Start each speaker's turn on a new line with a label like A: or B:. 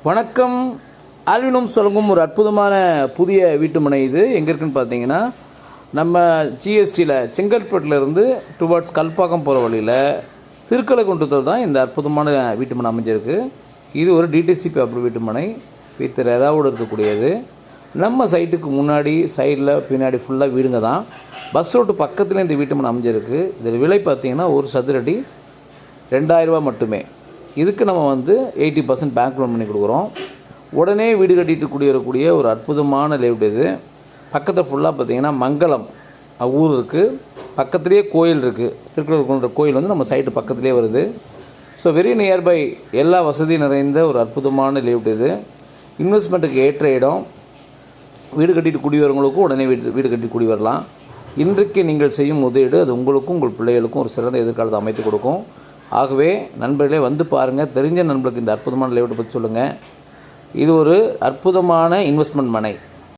A: வணக்கம். ஆல்வினும் சொல்லும் ஒரு அற்புதமான புதிய வீட்டுமனை. இது எங்கே இருக்குன்னு பார்த்தீங்கன்னா, நம்ம ஜிஎஸ்டியில் செங்கல்பட்டுலேருந்து டுவர்ட்ஸ் கல்பாக்கம் போகிற வழியில் திருக்கலைக்குன்றத்தில் தான் இந்த அற்புதமான வீட்டுமனை அமைஞ்சிருக்கு. இது ஒரு டிடிசிபி அப்ரூவ் வீட்டுமனை வித் ரெதாவோடு இருக்கக்கூடியது. நம்ம சைட்டுக்கு முன்னாடி சைடில் பின்னாடி ஃபுல்லாக வீடுங்க தான். பஸ் ரோட்டு பக்கத்தில் இந்த வீட்டுமனை அமைஞ்சிருக்கு. இதில் விலை பார்த்திங்கன்னா ஒரு சதுரடி 2000 ரூபா மட்டுமே. இதுக்கு நம்ம 80% பேங்க் லோன் பண்ணி கொடுக்குறோம். உடனே வீடு கட்டிட்டு குடியேறக்கூடிய ஒரு அற்புதமான லேஅவுட் இது. பக்கத்தில் ஃபுல்லாக பார்த்திங்கன்னா மங்களம் ஊர் இருக்குது. பக்கத்துலேயே கோயில் இருக்குது. திருக்கடைக்குன்ற கோயில் நம்ம சைட்டு பக்கத்துலேயே வருது. ஸோ வெரி நியர்பை, எல்லா வசதியும் நிறைந்த ஒரு அற்புதமான லேஅவுட் இது. இன்வெஸ்ட்மெண்ட்டுக்கு ஏற்ற இடம். வீடு கட்டிட்டு குடி வரவங்களுக்கும் உடனே வீடு கட்டி குடி வரலாம். இன்றைக்கு நீங்கள் செய்யும் முதலீடு அது உங்களுக்கும் உங்கள் பிள்ளைகளுக்கும் ஒரு சிறந்த எதிர்காலத்தை அமைத்து கொடுக்கும். ஆகவே நண்பர்களே வந்து பாருங்கள். தெரிஞ்ச நண்பர்களுக்கு இந்த அற்புதமான லேஅவுட்டை பற்றி சொல்லுங்கள். இது ஒரு அற்புதமான இன்வெஸ்ட்மெண்ட் மனை.